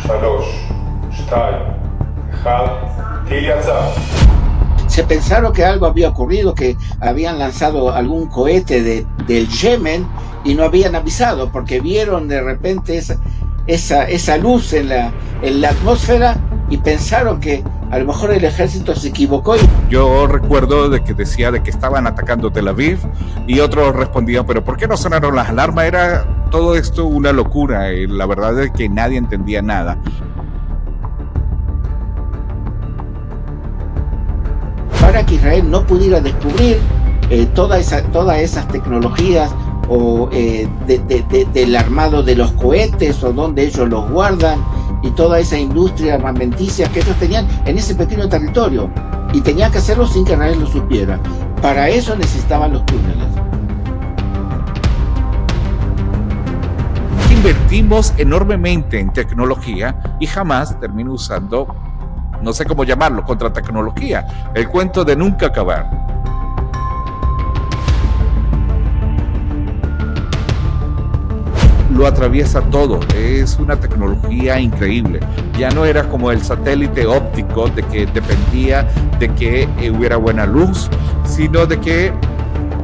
שלוש, שתיים, אחד, טיל יצא. Se pensaron que algo había ocurrido, que habían lanzado algún cohete del Yemen y no habían avisado porque vieron de repente esa luz en la atmósfera y pensaron que a lo mejor el ejército se equivocó. Yo recuerdo de que decía de que estaban atacando Tel Aviv y otros respondían, pero ¿por qué no sonaron las alarmas? Era todo esto una locura, la verdad es que nadie entendía nada. Para que Israel no pudiera descubrir todas esas tecnologías o del armado de los cohetes o donde ellos los guardan y toda esa industria armamenticia que ellos tenían en ese pequeño territorio, y tenían que hacerlo sin que Israel lo supiera. Para eso necesitaban los túneles. Invertimos enormemente en tecnología y jamás termino usando, no sé cómo llamarlo, contra tecnología, el cuento de nunca acabar. Lo atraviesa todo, es una tecnología increíble. Ya no era como el satélite óptico de que dependía de que hubiera buena luz, sino de que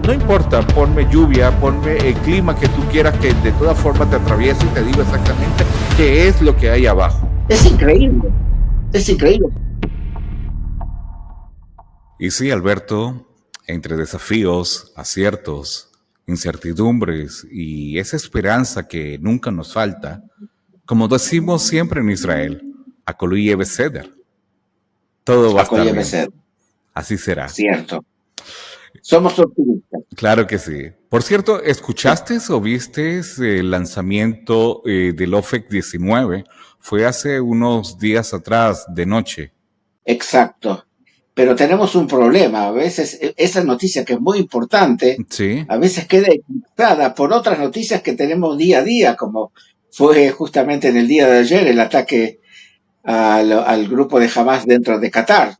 no importa, ponme lluvia, ponme el clima que tú quieras, que de todas formas te atravieso y te digo exactamente qué es lo que hay abajo. Es increíble, es increíble. Y sí, Alberto, entre desafíos, aciertos, incertidumbres y esa esperanza que nunca nos falta, como decimos siempre en Israel, Hakol yeh beseder. Todo va a estar bien. Así será. Cierto. Somos optimistas. Claro que sí. Por cierto, ¿escuchaste o viste el lanzamiento del OFEC 19? Fue hace unos días atrás, de noche. Exacto. Pero tenemos un problema. A veces esa noticia, que es muy importante, sí, a veces queda eclipsada por otras noticias que tenemos día a día, como fue justamente en el día de ayer el ataque al grupo de Hamas dentro de Qatar.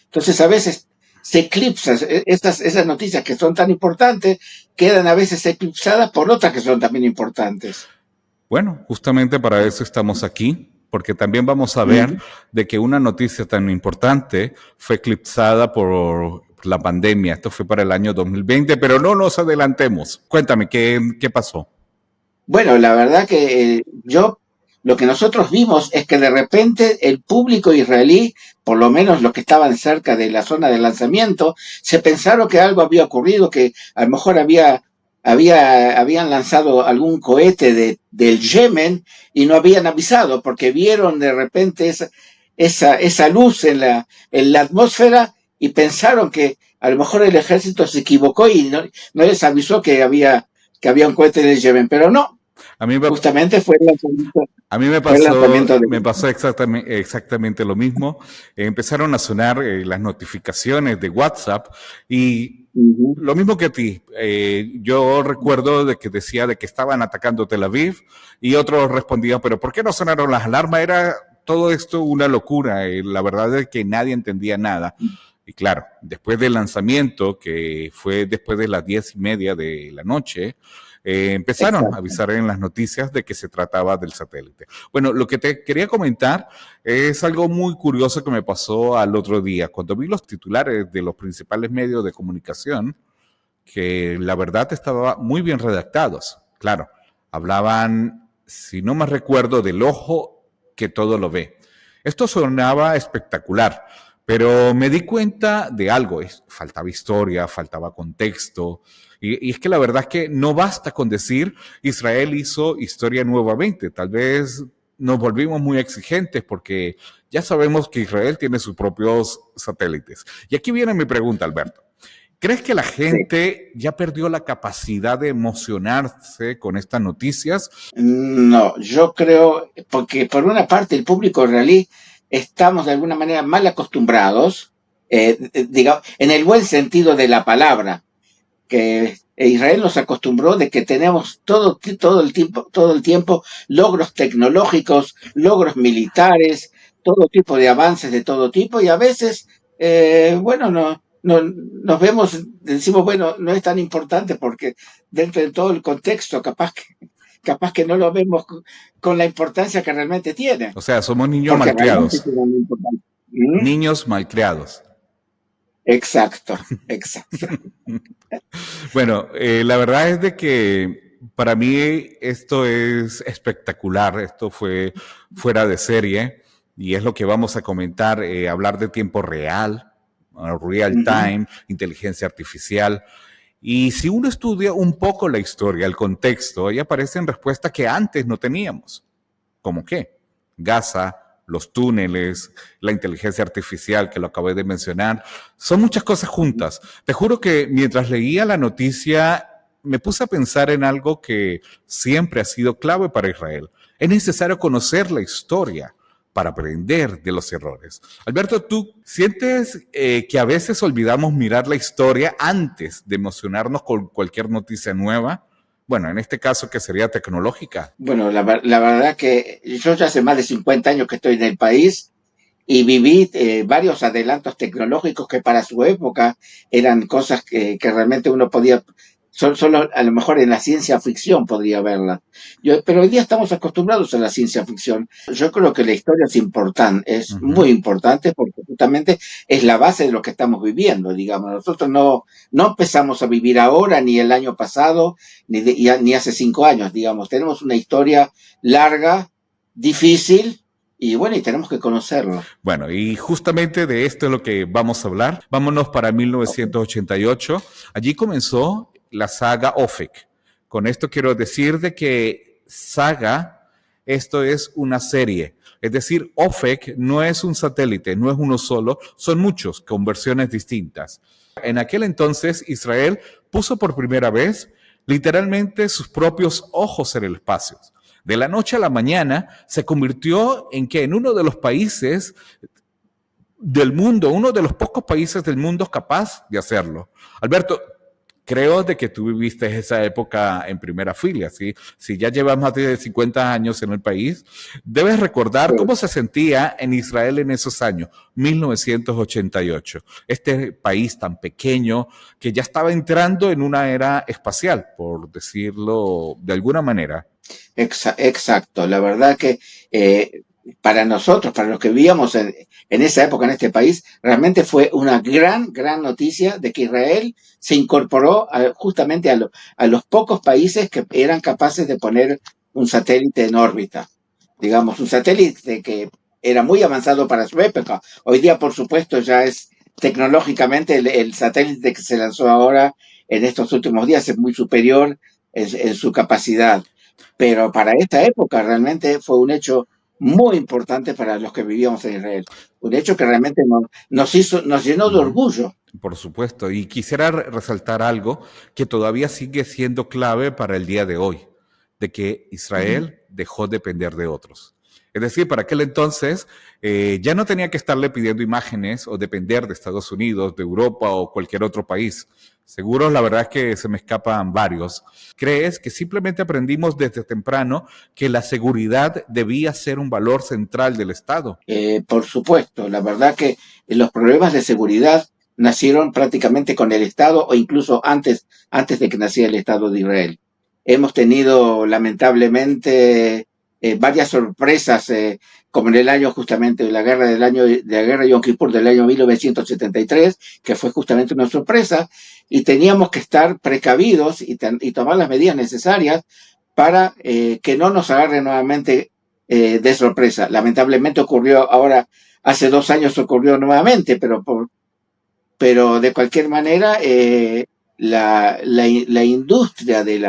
Entonces a veces se eclipsan esas noticias que son tan importantes, quedan a veces eclipsadas por otras que son también importantes. Bueno, justamente para eso estamos aquí, porque también vamos a ver de que una noticia tan importante fue eclipsada por la pandemia. Esto fue para el año 2020, pero no nos adelantemos. Cuéntame, ¿qué pasó? Bueno, la verdad que lo que nosotros vimos es que de repente el público israelí, por lo menos los que estaban cerca de la zona de lanzamiento, se pensaron que algo había ocurrido, que a lo mejor habían lanzado algún cohete del Yemen y no habían avisado porque vieron de repente esa luz en la atmósfera y pensaron que a lo mejor el ejército se equivocó y no les avisó que había un cohete del Yemen, pero no. Justamente fue el lanzamiento. A mí me pasó exactamente lo mismo. Empezaron a sonar las notificaciones de WhatsApp y lo mismo que a ti. Yo recuerdo de que decía de que estaban atacando Tel Aviv y otros respondían, pero ¿por qué no sonaron las alarmas? Era todo esto una locura. La verdad es que nadie entendía nada. Y claro, después del lanzamiento, que fue después de las 10:30 de la noche, empezaron a avisar en las noticias de que se trataba del satélite. Bueno, lo que te quería comentar es algo muy curioso que me pasó al otro día. Cuando vi los titulares de los principales medios de comunicación, que la verdad estaban muy bien redactados. Claro, hablaban, si no me recuerdo, del ojo que todo lo ve. Esto sonaba espectacular. Pero me di cuenta de algo, faltaba historia, faltaba contexto, y es que la verdad es que no basta con decir Israel hizo historia nuevamente, tal vez nos volvimos muy exigentes porque ya sabemos que Israel tiene sus propios satélites. Y aquí viene mi pregunta, Alberto. ¿Crees que la gente ya perdió la capacidad de emocionarse con estas noticias? No, yo creo, porque por una parte el público israelí estamos de alguna manera mal acostumbrados, digamos, en el buen sentido de la palabra, que Israel nos acostumbró de que tenemos todo el tiempo logros tecnológicos, logros militares, todo tipo de avances de todo tipo, y a veces, nos vemos, decimos, bueno, no es tan importante porque dentro de todo el contexto capaz capaz que no lo vemos con la importancia que realmente tiene. O sea, somos niños malcriados. Niños malcriados. Exacto, exacto. Bueno, la verdad es de que para mí esto es espectacular, esto fue fuera de serie y es lo que vamos a comentar, hablar de tiempo real, real time, inteligencia artificial. Y si uno estudia un poco la historia, el contexto, ahí aparecen respuestas que antes no teníamos. ¿Cómo qué? Gaza, los túneles, la inteligencia artificial que lo acabé de mencionar. Son muchas cosas juntas. Te juro que mientras leía la noticia me puse a pensar en algo que siempre ha sido clave para Israel. Es necesario conocer la historia para aprender de los errores. Alberto, ¿tú sientes que a veces olvidamos mirar la historia antes de emocionarnos con cualquier noticia nueva? Bueno, en este caso, que sería tecnológica. Bueno, la verdad que yo ya hace más de 50 años que estoy en el país y viví varios adelantos tecnológicos que para su época eran cosas que realmente uno podía... Solo a lo mejor en la ciencia ficción podría verla. Pero hoy día estamos acostumbrados a la ciencia ficción. Yo creo que la historia es importante, es muy importante porque justamente es la base de lo que estamos viviendo, digamos. Nosotros no empezamos a vivir ahora, ni el año pasado, ni hace 5 años, digamos. Tenemos una historia larga, difícil, y bueno, y tenemos que conocerlo. Bueno, y justamente de esto es lo que vamos a hablar. Vámonos para 1988. Allí comenzó la saga Ofek. Con esto quiero decir de que saga, esto es una serie. Es decir, Ofek no es un satélite, no es uno solo, son muchos con versiones distintas. En aquel entonces, Israel puso por primera vez literalmente sus propios ojos en el espacio. De la noche a la mañana se convirtió en uno de los países del mundo, uno de los pocos países del mundo capaz de hacerlo. Alberto, creo de que tú viviste esa época en primera fila, ¿sí? Si ya llevas más de 50 años en el país, debes recordar cómo se sentía en Israel en esos años, 1988. Este país tan pequeño que ya estaba entrando en una era espacial, por decirlo de alguna manera. Exacto, la verdad que para nosotros, para los que vivíamos en esa época en este país, realmente fue una gran noticia de que Israel se incorporó justamente a los pocos países que eran capaces de poner un satélite en órbita. Digamos, un satélite que era muy avanzado para su época. Hoy día, por supuesto, ya es tecnológicamente el satélite que se lanzó ahora en estos últimos días es muy superior en su capacidad. Pero para esta época realmente fue un hecho muy importante para los que vivíamos en Israel. Un hecho que realmente nos llenó de orgullo. Por supuesto, y quisiera resaltar algo que todavía sigue siendo clave para el día de hoy, de que Israel dejó de depender de otros. Es decir, para aquel entonces ya no tenía que estarle pidiendo imágenes o depender de Estados Unidos, de Europa o cualquier otro país. Seguro, la verdad es que se me escapan varios. ¿Crees que simplemente aprendimos desde temprano que la seguridad debía ser un valor central del Estado? Por supuesto, la verdad que los problemas de seguridad nacieron prácticamente con el Estado o incluso antes de que naciera el Estado de Israel. Hemos tenido lamentablemente varias sorpresas, como en el año justamente de la guerra de Yom Kippur del año 1973, que fue justamente una sorpresa, y teníamos que estar precavidos y tomar las medidas necesarias para que no nos agarre nuevamente de sorpresa. Lamentablemente ocurrió ahora, hace 2 años ocurrió nuevamente, pero de cualquier manera la industria de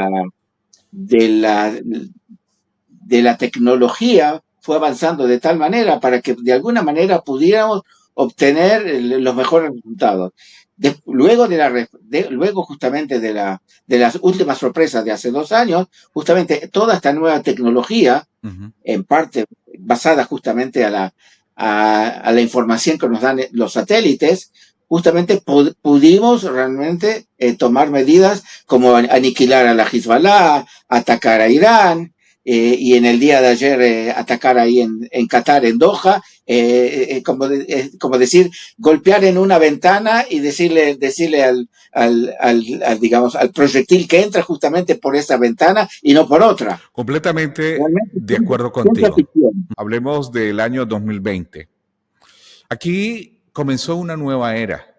la tecnología fue avanzando de tal manera para que de alguna manera pudiéramos obtener los mejores resultados. Luego justamente de las últimas sorpresas de hace 2 años, justamente toda esta nueva tecnología, en parte basada justamente a la información que nos dan los satélites, justamente pudimos realmente tomar medidas como aniquilar a la Hezbollah, atacar a Irán, y en el día de ayer atacar ahí en Qatar, en Doha, como decir, golpear en una ventana y decirle digamos, al proyectil que entra justamente por esa ventana y no por otra. Completamente Realmente de acuerdo contigo. Hablemos del año 2020. Aquí comenzó una nueva era.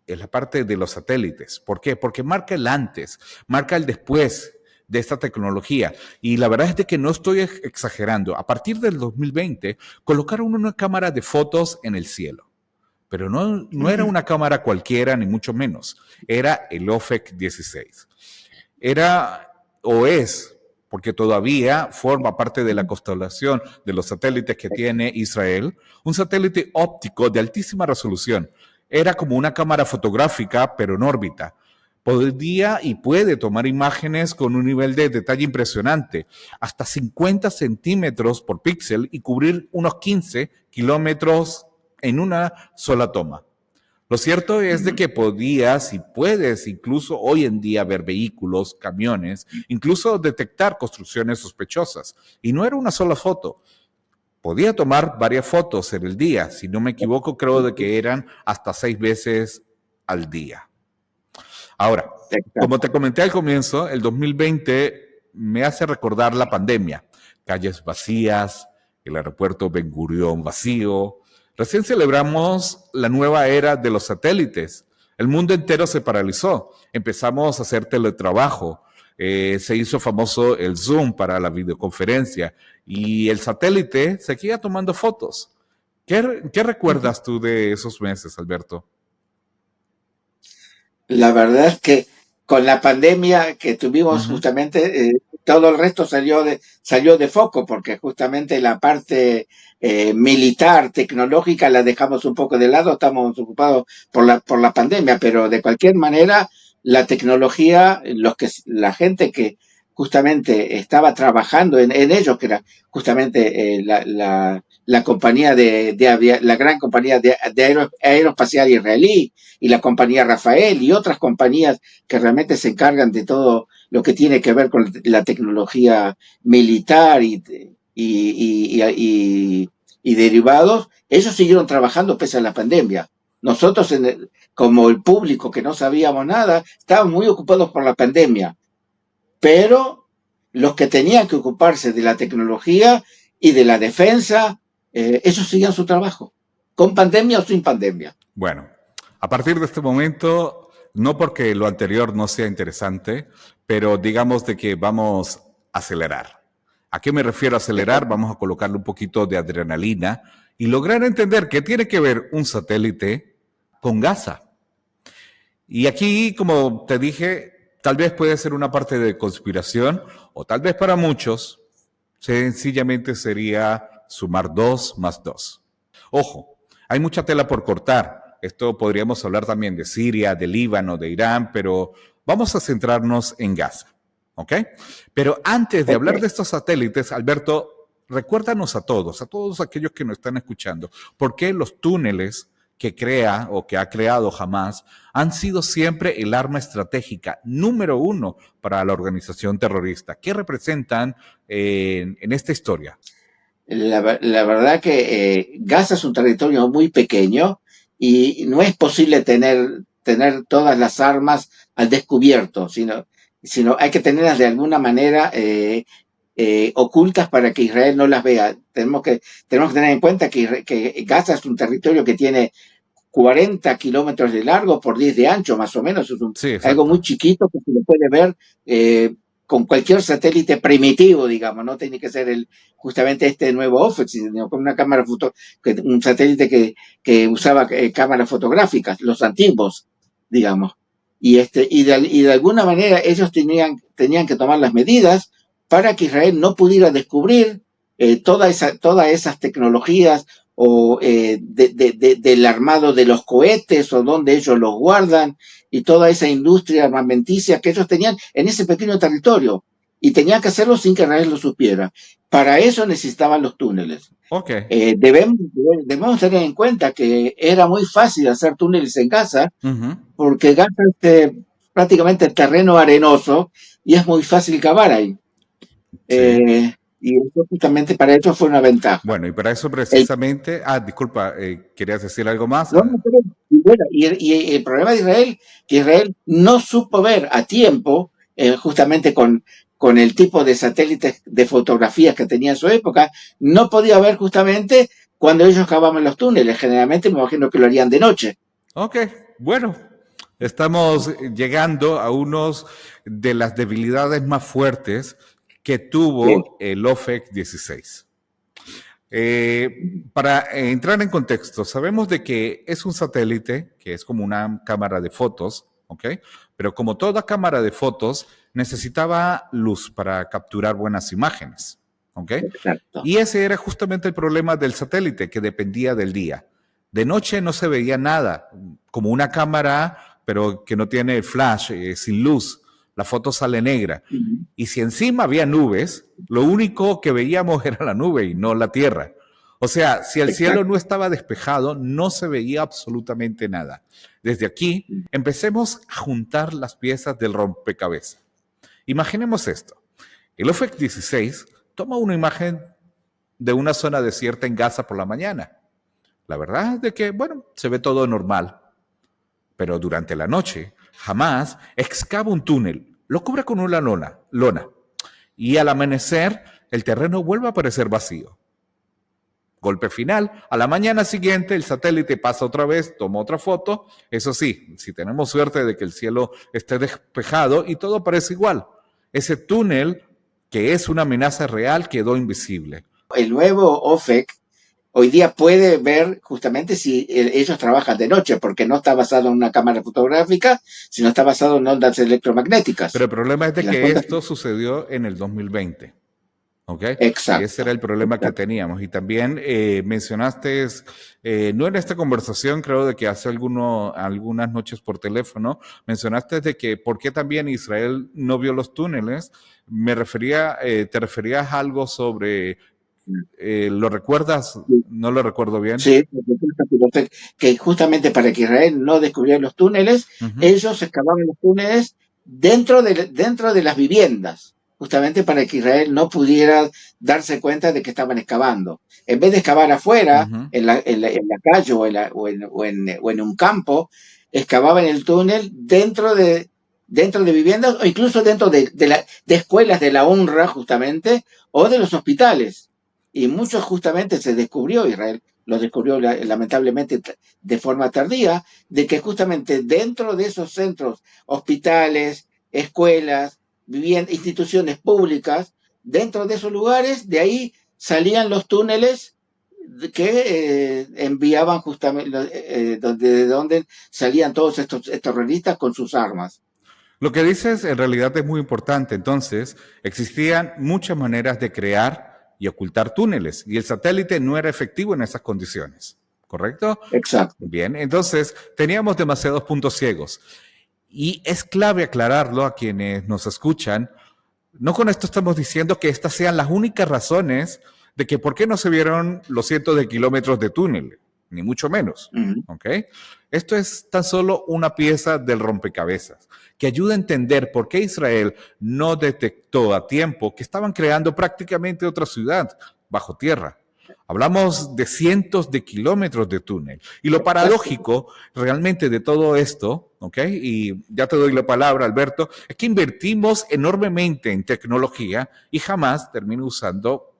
Es la parte de los satélites. ¿Por qué? Porque marca el antes, marca el después de esta tecnología. Y la verdad es de que no estoy exagerando. A partir del 2020 colocaron una cámara de fotos en el cielo. Pero no era una cámara cualquiera, ni mucho menos. Era el OFEC 16. Era, o es, porque todavía forma parte de la constelación de los satélites que tiene Israel, un satélite óptico de altísima resolución. Era como una cámara fotográfica, pero en órbita. Podía y puede tomar imágenes con un nivel de detalle impresionante, hasta 50 centímetros por píxel y cubrir unos 15 kilómetros en una sola toma. Lo cierto es de que podías y puedes incluso hoy en día ver vehículos, camiones, incluso detectar construcciones sospechosas. Y no era una sola foto. Podía tomar varias fotos en el día. Si no me equivoco, creo de que eran hasta 6 veces al día. Ahora, como te comenté al comienzo, el 2020 me hace recordar la pandemia. Calles vacías, el aeropuerto Ben Gurión vacío. Recién celebramos la nueva era de los satélites. El mundo entero se paralizó. Empezamos a hacer teletrabajo. Se hizo famoso el Zoom para la videoconferencia y el satélite seguía tomando fotos. ¿Qué recuerdas tú de esos meses, Alberto? La verdad es que con la pandemia que tuvimos justamente, todo el resto salió de foco, porque justamente la parte militar, tecnológica, la dejamos un poco de lado, estamos ocupados por la pandemia, pero de cualquier manera, la tecnología, la gente que justamente estaba trabajando en ello, que era justamente la compañía la gran compañía de aeroespacial israelí y la compañía Rafael y otras compañías que realmente se encargan de todo lo que tiene que ver con la tecnología militar y derivados, ellos siguieron trabajando pese a la pandemia. Nosotros, como el público que no sabíamos nada, estábamos muy ocupados por la pandemia, pero los que tenían que ocuparse de la tecnología y de la defensa, ellos seguían su trabajo, con pandemia o sin pandemia. Bueno, a partir de este momento, no porque lo anterior no sea interesante, pero digamos de que vamos a acelerar. ¿A qué me refiero a acelerar? Vamos a colocarle un poquito de adrenalina y lograr entender qué tiene que ver un satélite con Gaza. Y aquí, como te dije, tal vez puede ser una parte de conspiración o tal vez para muchos sencillamente sería sumar 2 más 2. Ojo, hay mucha tela por cortar. Esto podríamos hablar también de Siria, de Líbano, de Irán, pero vamos a centrarnos en Gaza, ¿ok? Pero antes de hablar de estos satélites, Alberto, recuérdanos a todos aquellos que nos están escuchando, por qué los túneles que crea o que ha creado Hamás han sido siempre el arma estratégica número 1 para la organización terrorista. ¿Qué representan en esta historia? La verdad que Gaza es un territorio muy pequeño y no es posible tener todas las armas al descubierto, sino hay que tenerlas de alguna manera ocultas para que Israel no las vea. Tenemos que tener en cuenta que Gaza es un territorio que tiene 40 kilómetros de largo por 10 de ancho, más o menos. Es algo muy chiquito que se lo puede ver con cualquier satélite primitivo, digamos. No tiene que ser justamente este nuevo OFEC, sino con una cámara un satélite que usaba cámaras fotográficas, los antiguos, digamos. Y de alguna manera ellos tenían que tomar las medidas para que Israel no pudiera descubrir todas esas tecnologías o del armado de los cohetes o donde ellos los guardan y toda esa industria armamenticia que ellos tenían en ese pequeño territorio y tenían que hacerlo sin que Israel lo supiera. Para eso necesitaban los túneles. Okay. Debemos tener en cuenta que era muy fácil hacer túneles en Gaza porque Gaza es prácticamente terreno arenoso y es muy fácil cavar ahí. Sí. Y eso justamente para ellos fue una ventaja. Bueno, y para eso precisamente... disculpa, ¿querías decir algo más? No, no, y bueno, y el problema de Israel, que Israel no supo ver a tiempo, justamente con el tipo de satélites de fotografías que tenía en su época, no podía ver justamente cuando ellos cavaban los túneles. Generalmente me imagino que lo harían de noche. Ok, bueno, estamos llegando a unos de las debilidades más fuertes que tuvo el OFEC 16. Para entrar en contexto, sabemos de que es un satélite, que es como una cámara de fotos, ¿ok? Pero como toda cámara de fotos, necesitaba luz para capturar buenas imágenes, ¿ok? Exacto. Y ese era justamente el problema del satélite, que dependía del día. De noche no se veía nada, como una cámara, pero que no tiene flash, sin luz. La foto sale negra. Y si encima había nubes, lo único que veíamos era la nube y no la tierra. O sea, si el cielo no estaba despejado, no se veía absolutamente nada. Desde aquí, empecemos a juntar las piezas del rompecabezas. Imaginemos esto. El OFEC 16 toma una imagen de una zona desierta en Gaza por la mañana. La verdad es de que, bueno, se ve todo normal. Pero durante la noche, Hamás excava un túnel, lo cubre con una lona, y al amanecer el terreno vuelve a aparecer vacío. Golpe final, a la mañana siguiente el satélite pasa otra vez, toma otra foto, eso sí, si tenemos suerte de que el cielo esté despejado y todo parece igual. Ese túnel, que es una amenaza real, quedó invisible. El nuevo OFEC hoy día puede ver justamente si ellos trabajan de noche, porque no está basado en una cámara fotográfica, sino está basado en ondas electromagnéticas. Pero el problema es de que esto sucedió en el 2020. ¿Ok? Exacto. Ese era el problema que teníamos. Y también mencionaste, no en esta conversación, creo de que hace algunas noches por teléfono, mencionaste de que por qué también Israel no vio los túneles. Te referías a algo sobre... ¿Lo recuerdas? No lo recuerdo bien. Sí, que justamente para que Israel no descubriera los túneles, ellos excavaban los túneles dentro de las viviendas, justamente para que Israel no pudiera darse cuenta de que estaban excavando. En vez de excavar afuera, en la calle o en un campo, excavaban el túnel dentro de viviendas o incluso dentro de escuelas de la UNRWA, justamente, o de los hospitales. Y muchos justamente se descubrió, Israel lo descubrió lamentablemente de forma tardía, de que justamente dentro de esos centros, hospitales, escuelas, instituciones públicas, dentro de esos lugares, de ahí salían los túneles que enviaban justamente, de donde salían todos estos terroristas con sus armas. Lo que dices en realidad es muy importante. Entonces, existían muchas maneras de crear y ocultar túneles, y el satélite no era efectivo en esas condiciones, ¿correcto? Exacto. Bien, entonces teníamos demasiados puntos ciegos, y es clave aclararlo a quienes nos escuchan. No con esto estamos diciendo que estas sean las únicas razones de que por qué no se vieron los cientos de kilómetros de túnel, ni mucho menos, ¿ok? Esto es tan solo una pieza del rompecabezas que ayuda a entender por qué Israel no detectó a tiempo que estaban creando prácticamente otra ciudad bajo tierra. Hablamos de cientos de kilómetros de túnel. Y lo paradójico realmente de todo esto, ¿ok? Y ya te doy la palabra, Alberto, es que invertimos enormemente en tecnología y jamás termino usando,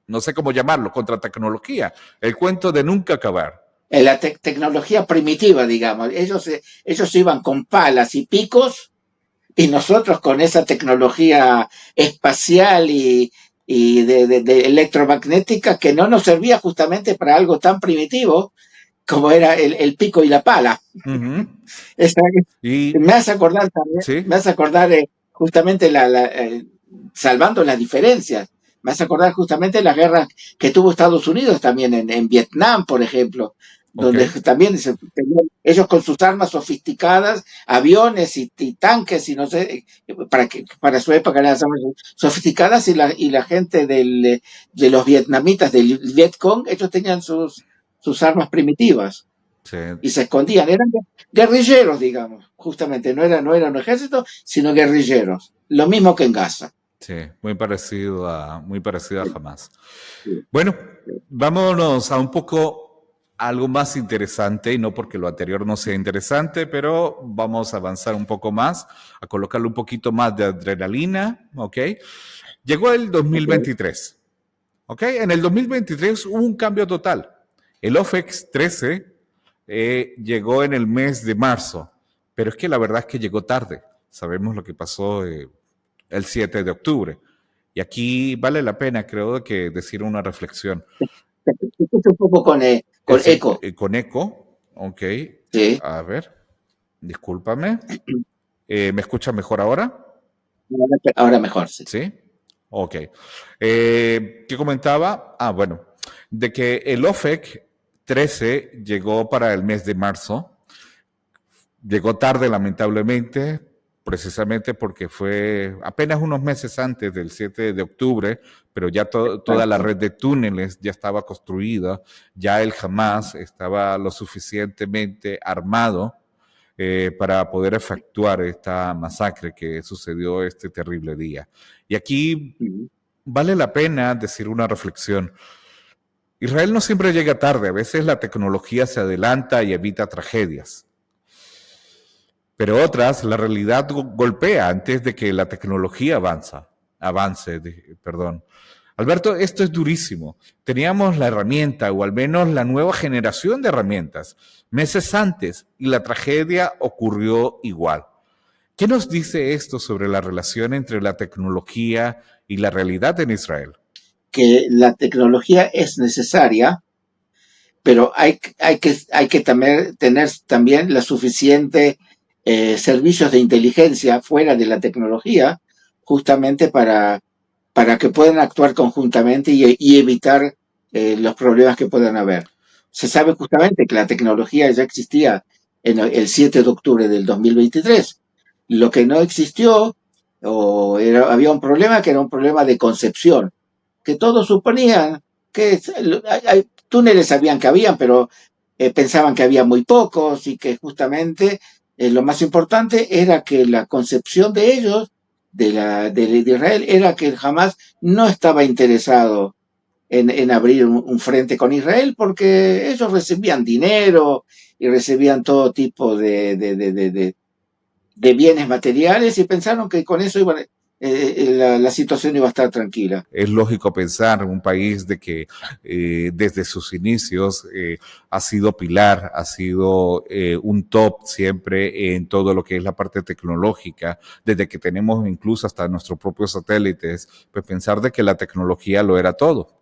no sé cómo llamarlo, contra tecnología, el cuento de nunca acabar. La tecnología primitiva, digamos. Ellos iban con palas y picos y nosotros con esa tecnología espacial y de electromagnética que no nos servía justamente para algo tan primitivo como era el pico y la pala. Me hace acordar también, ¿sí? Me hace acordar justamente salvando las diferencias. Me hace acordar justamente las guerras que tuvo Estados Unidos también en Vietnam, por ejemplo, donde también ellos con sus armas sofisticadas, aviones y tanques y no sé, para su época eran armas sofisticadas y la gente de los vietnamitas del Vietcong, ellos tenían sus armas primitivas. Sí. Y se escondían, eran guerrilleros, digamos, justamente, no eran un ejército, sino guerrilleros, lo mismo que en Gaza. Sí, muy parecido a Hamas. Bueno, vámonos a un poco algo más interesante, y no porque lo anterior no sea interesante, pero vamos a avanzar un poco más, a colocarle un poquito más de adrenalina, ¿ok? Llegó el 2023, ¿ok? En el 2023 hubo un cambio total. El OFEX 13 llegó en el mes de marzo, pero es que la verdad es que llegó tarde. Sabemos lo que pasó el 7 de octubre. Y aquí vale la pena, creo, que decir una reflexión. Te escucho un poco con eco. Con eco, ok. Sí. A ver, discúlpame. ¿Me escucha mejor ahora? Ahora mejor, sí. Sí. Ok. ¿Qué comentaba? Ah, bueno, de que el OFEC 13 llegó para el mes de marzo. Llegó tarde, lamentablemente, precisamente porque fue apenas unos meses antes del 7 de octubre, pero ya toda la red de túneles ya estaba construida, ya el Hamas estaba lo suficientemente armado para poder efectuar esta masacre que sucedió este terrible día. Y aquí vale la pena decir una reflexión. Israel no siempre llega tarde, a veces la tecnología se adelanta y evita tragedias. Pero otras, la realidad golpea antes de que la tecnología avance. Alberto, esto es durísimo. Teníamos la herramienta, o al menos la nueva generación de herramientas, meses antes, y la tragedia ocurrió igual. ¿Qué nos dice esto sobre la relación entre la tecnología y la realidad en Israel? Que la tecnología es necesaria, pero hay que tener también la suficiente servicios de inteligencia fuera de la tecnología, justamente para que puedan actuar conjuntamente y evitar los problemas que puedan haber. Se sabe justamente que la tecnología ya existía en el 7 de octubre del 2023. Lo que no existió, había un problema que era un problema de concepción, que todos suponían que hay túneles sabían que habían, pero pensaban que había muy pocos y que justamente lo más importante era que la concepción de ellos, de Israel, era que Hamas no estaba interesado en abrir un frente con Israel porque ellos recibían dinero y recibían todo tipo de bienes materiales y pensaron que con eso la situación iba a estar tranquila. Es lógico pensar en un país de que desde sus inicios ha sido pilar, ha sido un top siempre en todo lo que es la parte tecnológica, desde que tenemos incluso hasta nuestros propios satélites, pues pensar de que la tecnología lo era todo.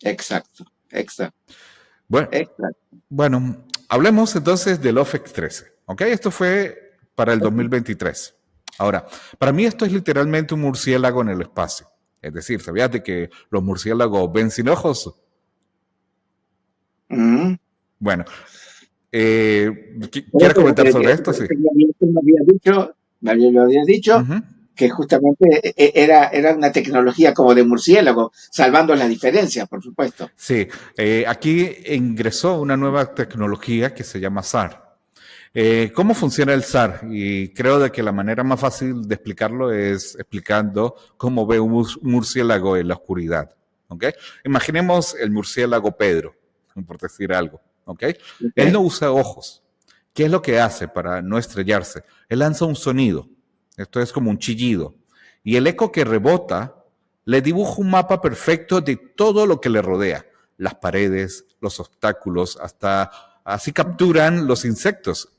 Exacto. Bueno, hablemos entonces del OFEC 13. ¿Ok? Esto fue para el 2023. Ahora, para mí esto es literalmente un murciélago en el espacio. Es decir, ¿sabías de que los murciélagos ven sin ojos? Bueno, ¿quieres comentar sobre esto? Sí. Me había dicho que justamente era una tecnología como de murciélago, salvando las diferencias, por supuesto. Sí, aquí ingresó una nueva tecnología que se llama SAR. ¿Cómo funciona el SAR? Y creo de que la manera más fácil de explicarlo es explicando cómo ve un murciélago en la oscuridad. ¿Okay? Imaginemos el murciélago Pedro, por decir algo. ¿Okay? Él no usa ojos. ¿Qué es lo que hace para no estrellarse? Él lanza un sonido. Esto es como un chillido. Y el eco que rebota le dibuja un mapa perfecto de todo lo que le rodea. Las paredes, los obstáculos, hasta así capturan los insectos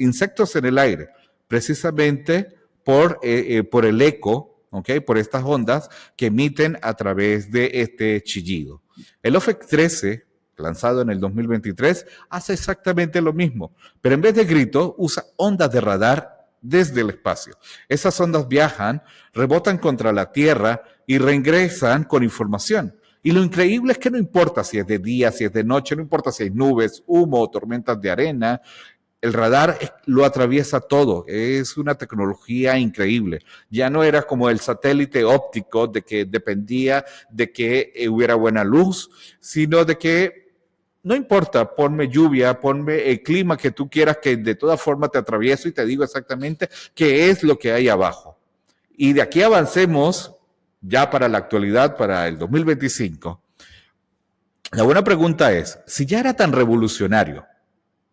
en el aire, precisamente por el eco, ¿okay? Por estas ondas que emiten a través de este chillido. El OFEC 13, lanzado en el 2023, hace exactamente lo mismo, pero en vez de grito usa ondas de radar desde el espacio. Esas ondas viajan, rebotan contra la Tierra y reingresan con información. Y lo increíble es que no importa si es de día, si es de noche, no importa si hay nubes, humo, tormentas de arena, el radar lo atraviesa todo. Es una tecnología increíble. Ya no era como el satélite óptico de que dependía de que hubiera buena luz, sino de que no importa, ponme lluvia, ponme el clima que tú quieras, que de todas formas te atravieso y te digo exactamente qué es lo que hay abajo. y de aquí avancemos ya para la actualidad, para el 2025, la buena pregunta es, si ya era tan revolucionario,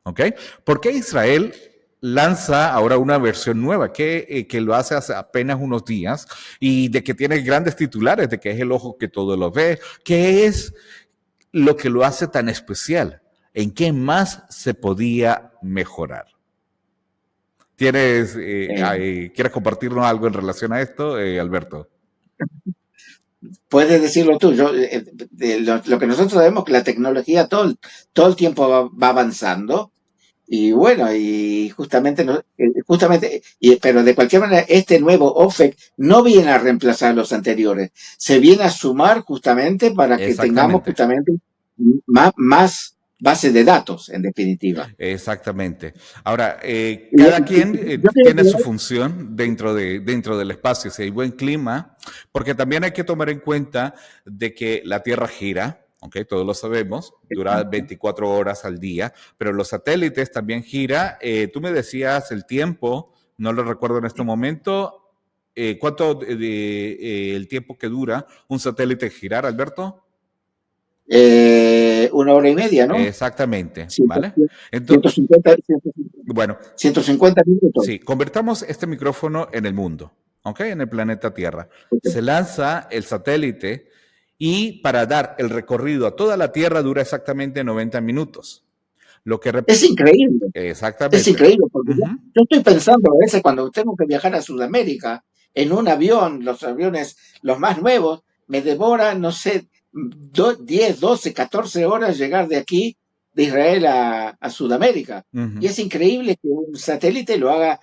¿ok? ¿Por qué Israel lanza ahora una versión nueva que lo hace apenas unos días y de que tiene grandes titulares, de que es el ojo que todo lo ve? ¿Qué es lo que lo hace tan especial? ¿En qué más se podía mejorar? ¿Quieres compartirnos algo en relación a esto, Alberto? Puedes decirlo tú. Lo que nosotros sabemos que la tecnología todo el tiempo va avanzando. Y bueno, y justamente, pero de cualquier manera, este nuevo OFEC no viene a reemplazar a los anteriores, se viene a sumar justamente para que tengamos justamente más base de datos, en definitiva. Exactamente. Ahora, cada quien tiene su función dentro del espacio. Si hay buen clima, porque también hay que tomar en cuenta de que la Tierra gira. Okay, todos lo sabemos, dura 24 horas al día, pero los satélites también giran. Tú me decías el tiempo, no lo recuerdo en este momento. ¿Cuánto el tiempo que dura un satélite girar, Alberto? 1 hora y media, ¿no? Exactamente, ¿vale? Entonces, 150 minutos. Sí, convertamos este micrófono en el mundo, ¿ok? En el planeta Tierra. Okay. Se lanza el satélite y para dar el recorrido a toda la Tierra dura exactamente 90 minutos. Es increíble. Exactamente. Es increíble, porque yo estoy pensando a veces cuando tengo que viajar a Sudamérica, en un avión, los aviones, los más nuevos, me devora, no sé, 10, 12, 14 horas llegar de aquí, de Israel a Sudamérica. Y es increíble que un satélite lo haga,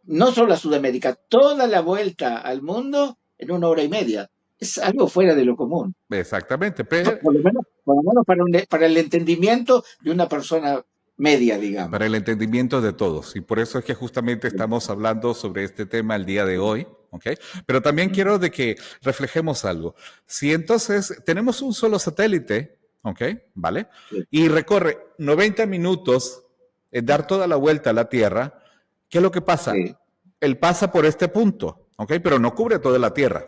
no solo a Sudamérica, toda la vuelta al mundo en 1 hora y media. Es algo fuera de lo común. Exactamente. Pero por lo menos para el entendimiento de una persona media, digamos. Para el entendimiento de todos. Y por eso es que justamente estamos hablando sobre este tema el día de hoy. ¿Okay? Pero también quiero de que reflejemos algo. Si entonces tenemos un solo satélite, ¿ok? ¿Vale? Sí. Y recorre 90 minutos en dar toda la vuelta a la Tierra, ¿qué es lo que pasa? Sí. Él pasa por este punto, ¿ok? Pero no cubre toda la Tierra.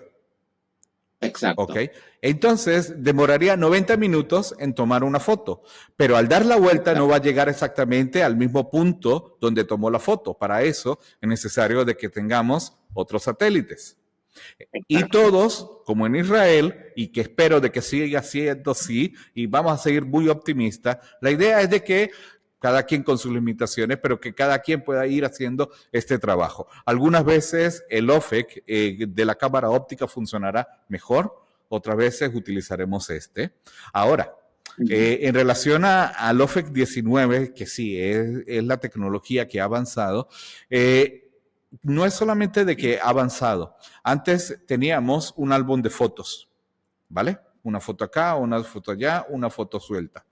Exacto. ¿Ok? Entonces, demoraría 90 minutos en tomar una foto, pero al dar la vuelta no va a llegar exactamente al mismo punto donde tomó la foto. Para eso es necesario de que tengamos otros satélites. Y todos, como en Israel, y que espero de que siga siendo así, y vamos a seguir muy optimistas, la idea es de que cada quien con sus limitaciones, pero que cada quien pueda ir haciendo este trabajo. Algunas veces el OFEC de la cámara óptica funcionará mejor, otras veces utilizaremos este. Ahora, en relación al OFEC 19, que sí, es la tecnología que ha avanzado, no es solamente de que ha avanzado. Antes teníamos un álbum de fotos, ¿vale? Una foto acá, una foto allá, una foto suelta.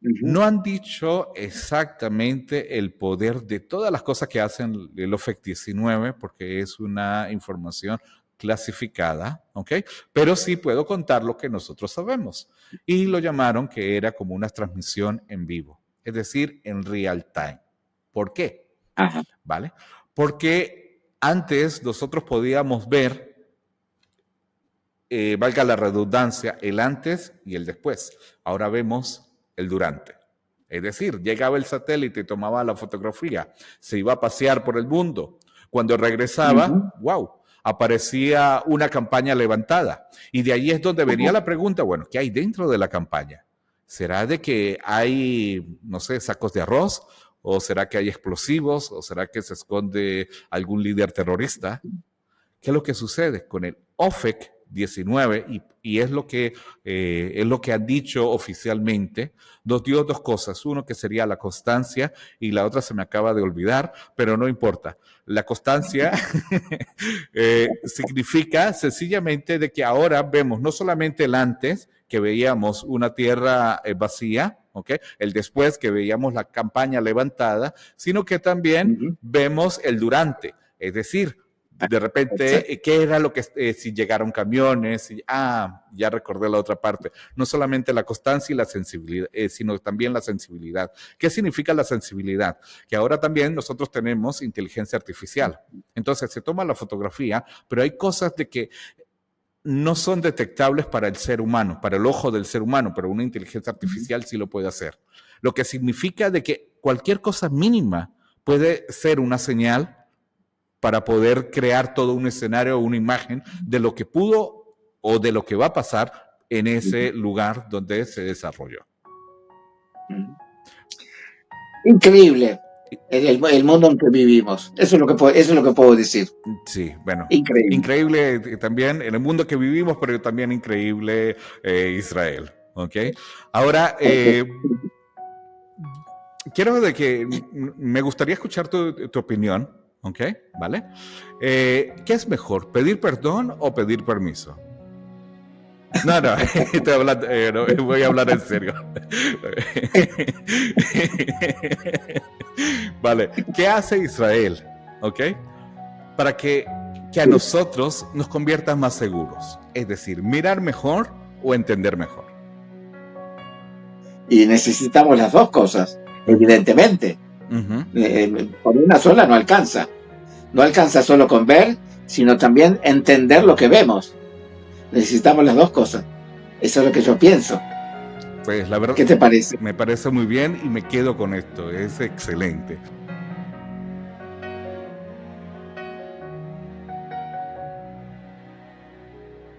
No han dicho exactamente el poder de todas las cosas que hacen el OFEC 19, porque es una información clasificada, ¿ok? Pero sí puedo contar lo que nosotros sabemos. Y lo llamaron que era como una transmisión en vivo, es decir, en real time. ¿Por qué? Ajá. ¿Vale? Porque antes nosotros podíamos ver, valga la redundancia, el antes y el después. Ahora vemos el durante. Es decir, llegaba el satélite y tomaba la fotografía, se iba a pasear por el mundo. Cuando regresaba, wow, aparecía una campaña levantada. Y de ahí es donde venía la pregunta, bueno, ¿qué hay dentro de la campaña? ¿Será de que hay, no sé, sacos de arroz? ¿O será que hay explosivos? ¿O será que se esconde algún líder terrorista? ¿Qué es lo que sucede con el OFEC 19? Y es lo que han dicho oficialmente. Nos dio dos cosas. Uno que sería la constancia y la otra se me acaba de olvidar, pero no importa. La constancia significa sencillamente de que ahora vemos no solamente el antes, que veíamos una tierra vacía, ¿okay? El después, que veíamos la campaña levantada, sino que también vemos el durante. Es decir, De repente, ¿qué era lo que, si llegaron camiones? Ya recordé la otra parte. No solamente la constancia y la sensibilidad, sino también la sensibilidad. ¿Qué significa la sensibilidad? Que ahora también nosotros tenemos inteligencia artificial. Entonces, se toma la fotografía, pero hay cosas de que no son detectables para el ser humano, para el ojo del ser humano, pero una inteligencia artificial sí lo puede hacer. Lo que significa de que cualquier cosa mínima puede ser una señal para poder crear todo un escenario o una imagen de lo que pudo o de lo que va a pasar en ese lugar donde se desarrolló. Increíble el mundo en que vivimos. Eso es lo que puedo decir. Sí, bueno. Increíble. Increíble también en el mundo que vivimos, pero también increíble Israel. ¿Ok? Ahora, quiero de que me gustaría escuchar tu opinión. ¿Ok? ¿Vale? ¿Qué es mejor, pedir perdón o pedir permiso? No, estoy hablando, no, voy a hablar en serio. Vale, ¿qué hace Israel? ¿Ok? Para que a nosotros nos convierta más seguros. Es decir, mirar mejor o entender mejor. Y necesitamos las dos cosas, evidentemente. Con una sola no alcanza. No alcanza solo con ver, sino también entender lo que vemos. Necesitamos las dos cosas. Eso es lo que yo pienso. Pues la verdad, ¿qué te parece? Me parece muy bien y me quedo con esto. Es excelente.